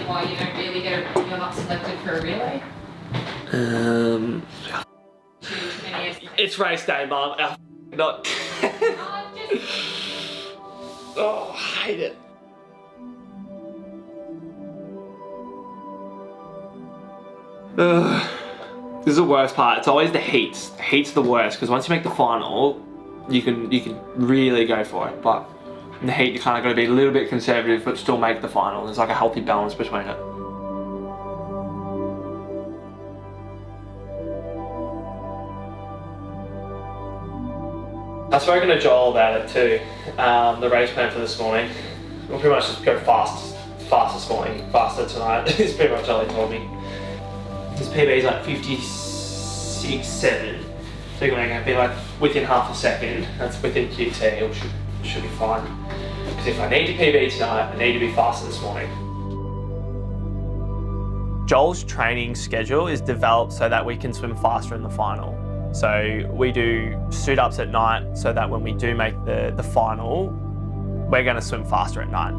why you don't really you're not selected for a relay? It's race day, Mum. Not. Oh, I hate it. This is the worst part. It's always the heats. The heats are the worst because once you make the final, you can really go for it. But in the heat, you kind of got to be a little bit conservative, but still make the final. There's like a healthy balance between it. I've spoken to Joel about it too. The race plan for this morning. We'll pretty much just go fast this morning, faster tonight. It's pretty much all he told me. His PB is like 56.7, so you're going to be like within half a second. That's within QT, it should be fine. Because if I need to PB tonight, I need to be faster this morning. Joel's training schedule is developed so that we can swim faster in the final. So we do suit ups at night so that when we do make the final, we're going to swim faster at night.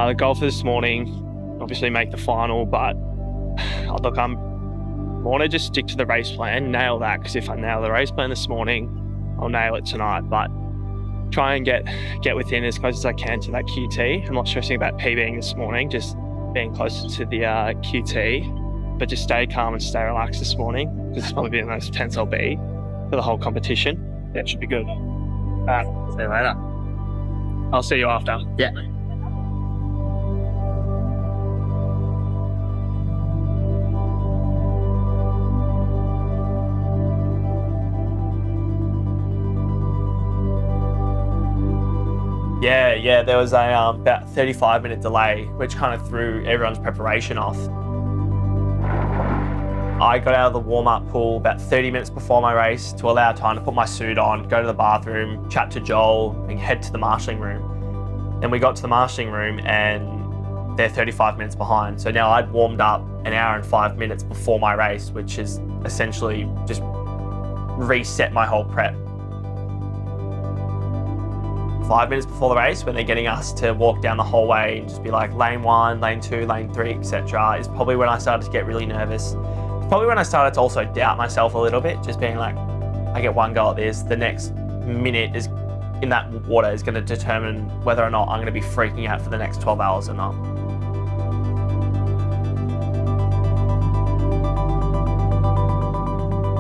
The goal for this morning, obviously make the final, but look, I want to just stick to the race plan, nail that, because if I nail the race plan this morning, I'll nail it tonight, but try and get within as close as I can to that QT. I'm not stressing about PBing this morning, just being closer to the QT, but just stay calm and stay relaxed this morning, because it's probably the most tense I'll be for the whole competition. Yeah, it should be good. See you later. I'll see you after. Yeah. Yeah, there was a about 35-minute delay, which kind of threw everyone's preparation off. I got out of the warm-up pool about 30 minutes before my race to allow time to put my suit on, go to the bathroom, chat to Joel, and head to the marshalling room. Then we got to the marshalling room and they're 35 minutes behind. So now I'd warmed up an hour and 5 minutes before my race, which is essentially just reset my whole prep. 5 minutes before the race, when they're getting us to walk down the hallway and just be like lane 1, lane 2, lane 3, etc., is probably when I started to get really nervous. Probably when I started to also doubt myself a little bit, just being like, I get one go at this, the next minute is in that water is going to determine whether or not I'm going to be freaking out for the next 12 hours or not.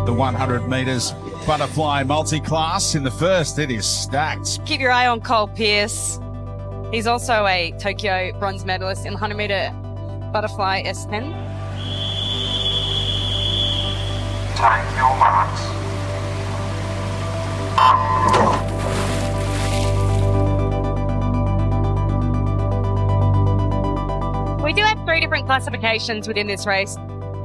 The 100 metres butterfly multi-class in the first, it is stacked. Keep your eye on Col Pearse. He's also a Tokyo bronze medalist in 100 metre butterfly S10. Take your marks. We do have 3 different classifications within this race.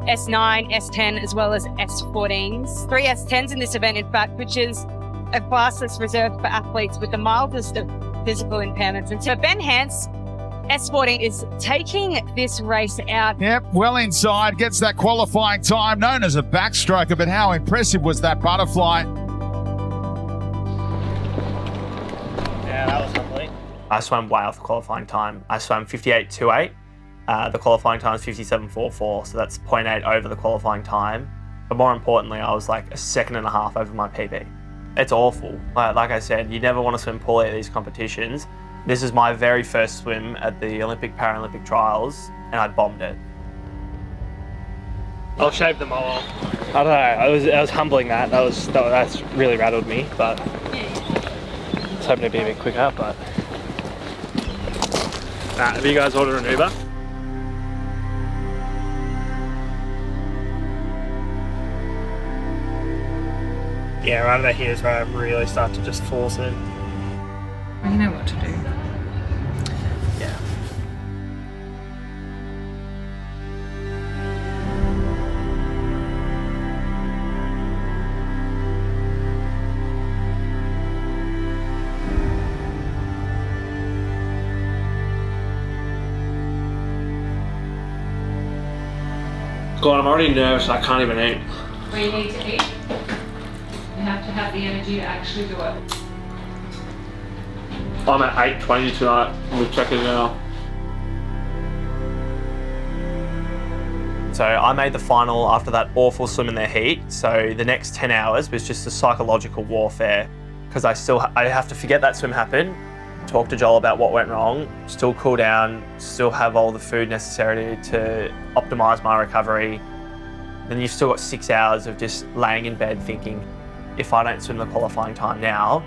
S9, S10, as well as S14s. 3 S10s in this event, in fact, which is a class that's reserved for athletes with the mildest of physical impairments. And so Ben Hance, S14, is taking this race out. Yep, well inside, gets that qualifying time, known as a backstroker, but how impressive was that butterfly? Yeah, that was humbling. I swam way off the qualifying time. I swam 58.28. The qualifying time is 57.44, so that's 0.8 over the qualifying time. But more importantly, I was like a second and a half over my PB. It's awful. Like I said, you never want to swim poorly at these competitions. This is my very first swim at the Olympic Paralympic trials, and I bombed it. I'll shave them all off. I don't know. I was humbling that. That's really rattled me, but I was hoping to be a bit quicker. But have you guys ordered an Uber? Yeah, right about here is where I really start to just force it. You know what to do. Yeah. God, I'm already nervous. I can't even eat. Where you need to eat, you have to have the energy to actually do it. I'm at 8:20 tonight. We'll check it now. So I made the final after that awful swim in the heat. So the next 10 hours was just a psychological warfare because I have to forget that swim happened, talk to Joel about what went wrong, still cool down, still have all the food necessary to optimize my recovery. Then you've still got 6 hours of just laying in bed thinking, if I don't swim the qualifying time now,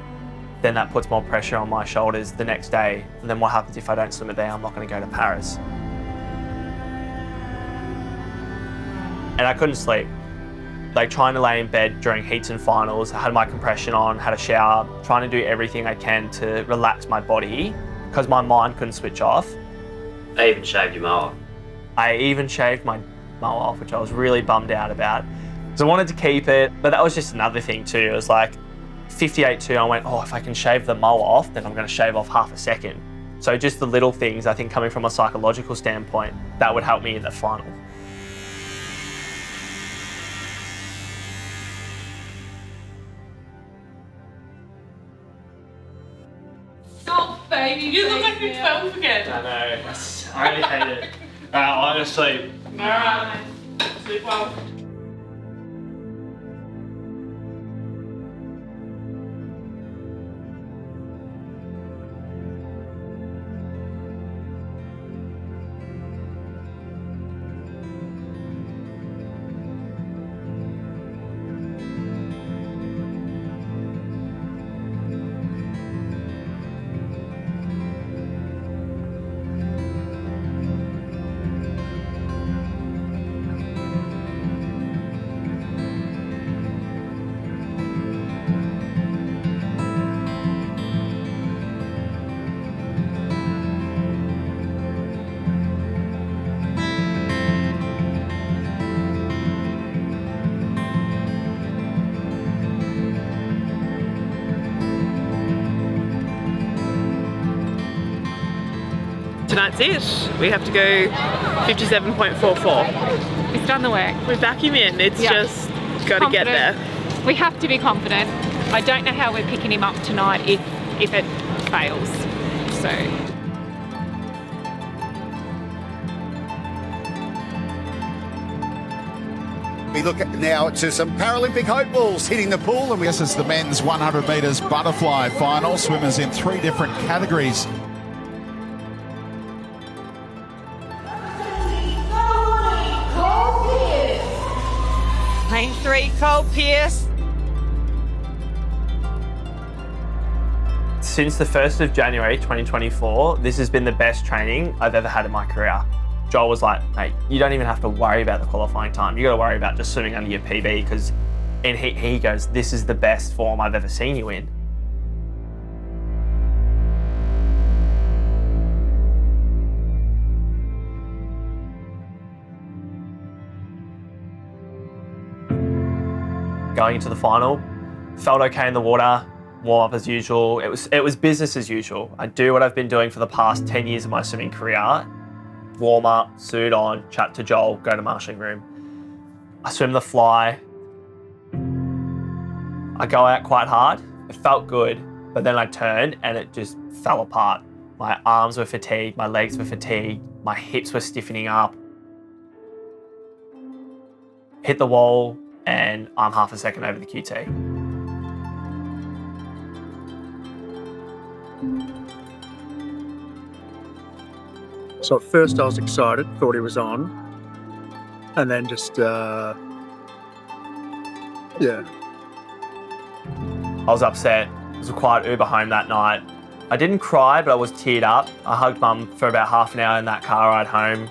then that puts more pressure on my shoulders the next day. And then what happens if I don't swim it there? I'm not going to go to Paris. And I couldn't sleep. Like trying to lay in bed during heats and finals, I had my compression on, had a shower, trying to do everything I can to relax my body because my mind couldn't switch off. I even shaved your mower. I even shaved my mower off, which I was really bummed out about. So I wanted to keep it, but that was just another thing too. It was like 58.2, I went, oh, if I can shave the mower off, then I'm going to shave off half a second. So just the little things, I think coming from a psychological standpoint, that would help me in the final. Oh, baby. You look like you're 12 again. I know, I really hate it. I'm going to sleep. Alright. Sleep well. Tonight's it. We have to go 57.44. We've done the work. We're vacuum in. It's just got to get there. We have to be confident. I don't know how we're picking him up tonight if it fails. So. We look at now to some Paralympic hopefuls hitting the pool. And This is the men's 100 metres butterfly final. Swimmers in 3 different categories. Lane 3, Col Pearse. Since the 1st of January 2024, this has been the best training I've ever had in my career. Joel was like, mate, you don't even have to worry about the qualifying time. You got to worry about just swimming under your PB because, and he goes, this is the best form I've ever seen you in. Going into the final, felt okay in the water, warm up as usual. It was business as usual. I do what I've been doing for the past 10 years of my swimming career. Warm up, suit on, chat to Joel, go to marshalling room. I swim the fly. I go out quite hard. It felt good, but then I turned and it just fell apart. My arms were fatigued, my legs were fatigued, my hips were stiffening up. Hit the wall, and I'm half a second over the QT. So at first I was excited, thought he was on, and then just, yeah. I was upset. It was a quiet Uber home that night. I didn't cry, but I was teared up. I hugged Mum for about half an hour in that car ride home.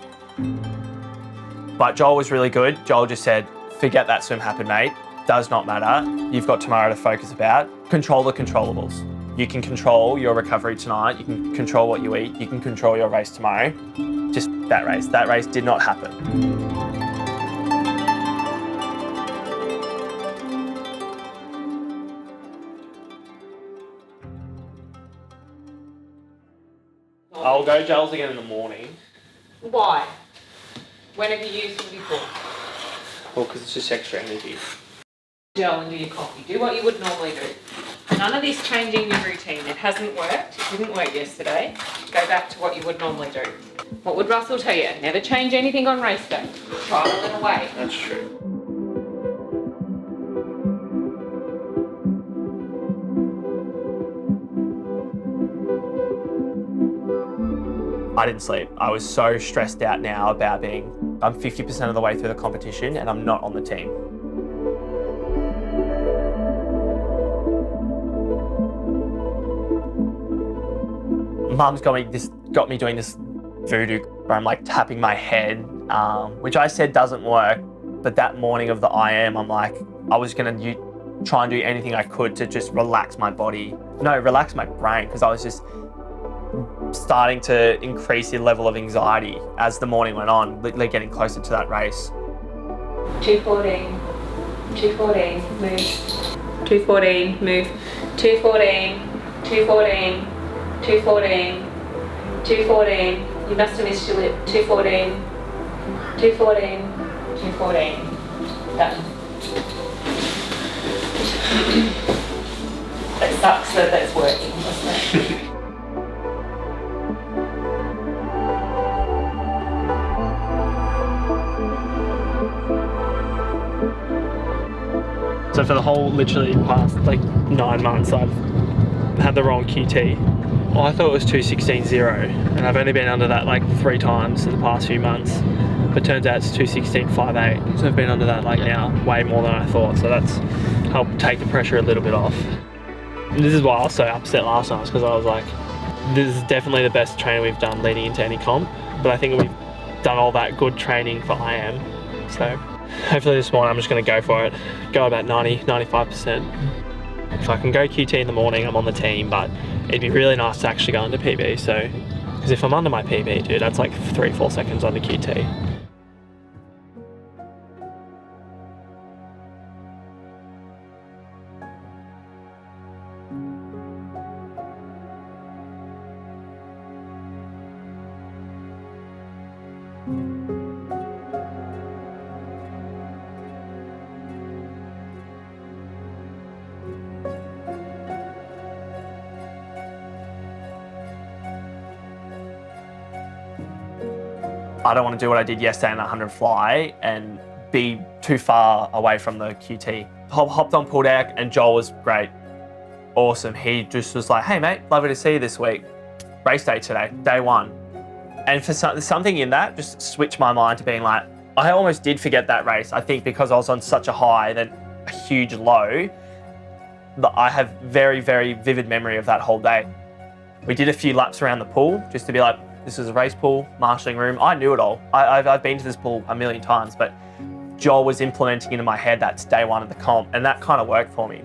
But Joel was really good. Joel just said, forget that swim happened, mate. Does not matter. You've got tomorrow to focus about. Control the controllables. You can control your recovery tonight. You can control what you eat. You can control your race tomorrow. Just that race. That race did not happen. I'll go gels again in the morning. Why? When have you used them before? Well, because it's just extra energy. Gel into your coffee. Do what you would normally do. None of this changing your routine. It hasn't worked. It didn't work yesterday. Go back to what you would normally do. What would Russell tell you? Never change anything on race day. Trial and away. That's true. I didn't sleep. I was so stressed out now about I'm 50% of the way through the competition and I'm not on the team. Mum's got me doing this voodoo where I'm like tapping my head, which I said doesn't work. But that morning of the IM, I'm like, I was gonna try and do anything I could to just relax my body. No, relax my brain, because I was just starting to increase the level of anxiety as the morning went on, getting closer to that race. 2:14, 2:14, move. 2:14, move. 2:14, 2:14, 2:14, 2:14. You must have missed your lip. 2:14, 2:14, 2:14. Done. It sucks that that's working, doesn't it? So for the whole literally past 9 months, I've had the wrong QT. Well, I thought it was 2:16.0, and I've only been under that 3 times in the past few months. But turns out it's 2:16.58. So I've been under that now way more than I thought. So that's helped take the pressure a little bit off. And this is why I was so upset last night, because I was like, this is definitely the best training we've done leading into any comp. But I think we've done all that good training for IM. So hopefully this morning I'm just going to go for it. Go about 90-95%. If I can go QT in the morning, I'm on the team, but it'd be really nice to actually go under PB. So, because if I'm under my PB, dude, that's 3-4 seconds under QT. I don't want to do what I did yesterday in that 100 fly and be too far away from the QT. Hopped on pull deck and Joel was great. Awesome. He just was like, hey mate, lovely to see you this week. Race day today, day 1. And for something in that just switched my mind to being like, I almost did forget that race. I think because I was on such a high and then a huge low, that I have very, very vivid memory of that whole day. We did a few laps around the pool just to be like, this is a race pool, marshalling room. I knew it all. I've been to this pool a million times, but Joel was implementing into my head that's day 1 of the comp, and that kind of worked for me.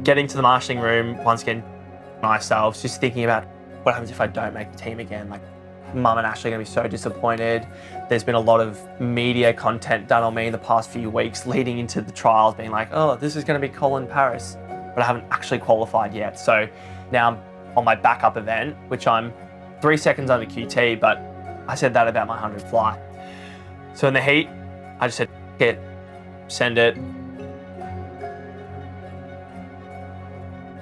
Getting to the marshalling room, once again, myself, just thinking about what happens if I don't make the team again. Mum and Ashley are going to be so disappointed. There's been a lot of media content done on me in the past few weeks leading into the trials, being like, oh, this is going to be Col Pearse, but I haven't actually qualified yet. So now I'm on my backup event, which I'm 3 seconds under QT, but I said that about my 100 fly. So in the heat, I just said, it, send it.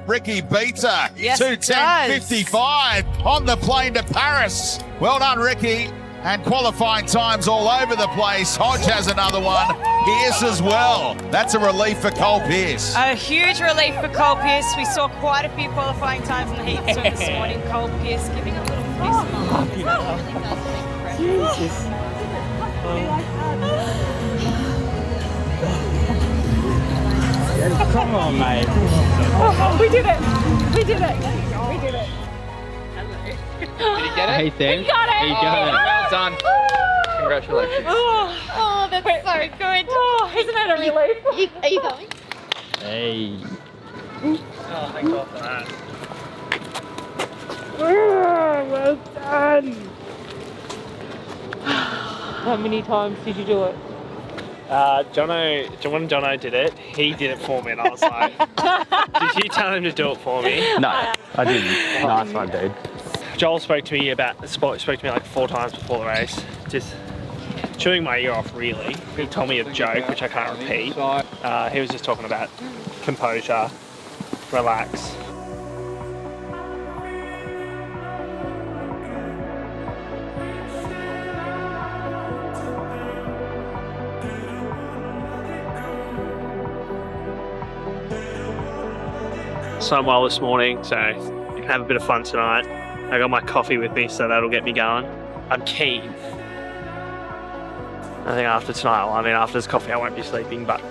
Ricky beats her. Yes, 2:10.55 on the plane to Paris. Well done, Ricky. And qualifying times all over the place. Hodge has another one. Pearse as well. That's a relief for Col Pearse. A huge relief for Col Pearse. We saw quite a few qualifying times in the heat swim this morning. Col Pearse giving a little fist bump. Jesus. Come on, mate. We did it! We did it! We did it! Did he get it? Hey, thanks. We got it! He got it. Well done. Congratulations. Oh, that's so good. Oh, isn't that a relief? Are you going? Hey. Oh, thank God for that. Well done. How many times did you do it? When Jono did it, he did it for me, and I was like, did you tell him to do it for me? No, I didn't. Nice one, dude. Joel spoke to me like 4 times before the race, just chewing my ear off really. He told me a joke, which I can't repeat. He was just talking about composure, relax. Swam well this morning, so you can have a bit of fun tonight. I got my coffee with me, so that'll get me going. I'm keen. I think after tonight, well, I mean after this coffee I won't be sleeping, but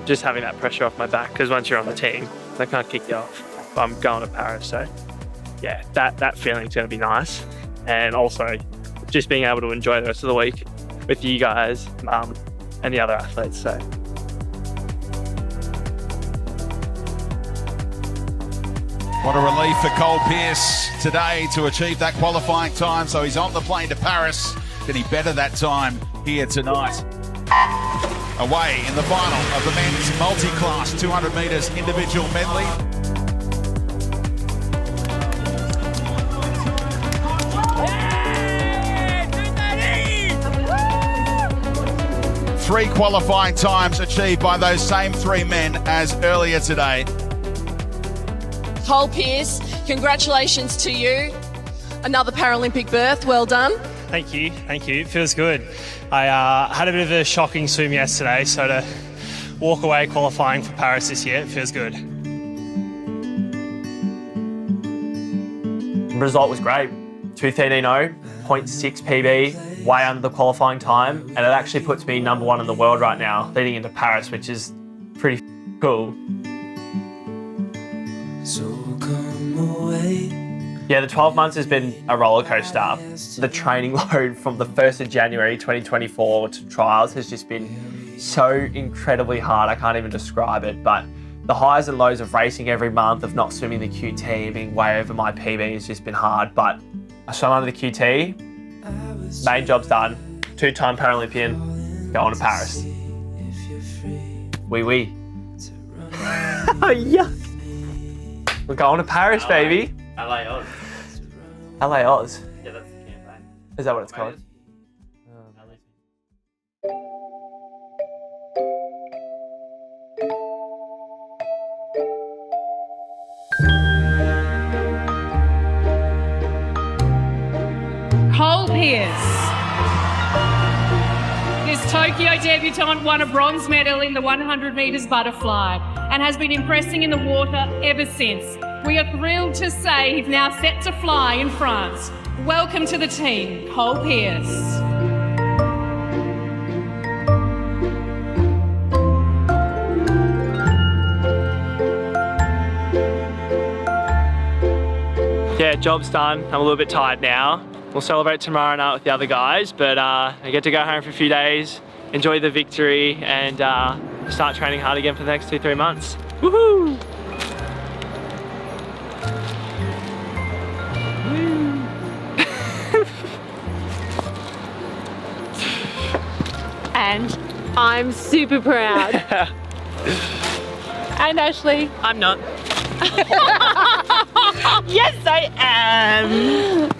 just having that pressure off my back, because once you're on the team, they can't kick you off. I'm going to Paris, so yeah, that feeling's going to be nice. And also just being able to enjoy the rest of the week with you guys and the other athletes. So. What a relief for Col Pearse today to achieve that qualifying time. So he's on the plane to Paris. Can he better that time here tonight? Away in the final of the men's multi-class 200 metres individual medley. Three qualifying times achieved by those same three men as earlier today. Col Pearse, congratulations to you. Another Paralympic berth, well done. Thank you, it feels good. I had a bit of a shocking swim yesterday, so to walk away qualifying for Paris this year, it feels good. The result was great, 2:13.0, 0.6 PB, way under the qualifying time, and it actually puts me #1 in the world right now, leading into Paris, which is pretty cool. So come away. Yeah, the 12 months has been a roller coaster. The training load from the 1st of January 2024 to trials has just been so incredibly hard. I can't even describe it, but the highs and lows of racing every month, of not swimming the QT, being way over my PB has just been hard. But I swam under the QT, main job's done, 2-time Paralympian, going to Paris. Oui. Yuck. We're going to Paris, baby. LA Oz. LA Oz. Yeah, that's the campaign. Is that what it's called? Col Pearse. This Tokyo debutant won a bronze medal in the 100 metres butterfly and has been impressing in the water ever since. We are thrilled to say he's now set to fly in France. Welcome to the team, Col Pearse. Yeah, job's done. I'm a little bit tired now. We'll celebrate tomorrow night with the other guys, but I get to go home for a few days, enjoy the victory, and start training hard again for the next 2-3 months. Woohoo! And I'm super proud. And Ashley, I'm not. Yes, I am.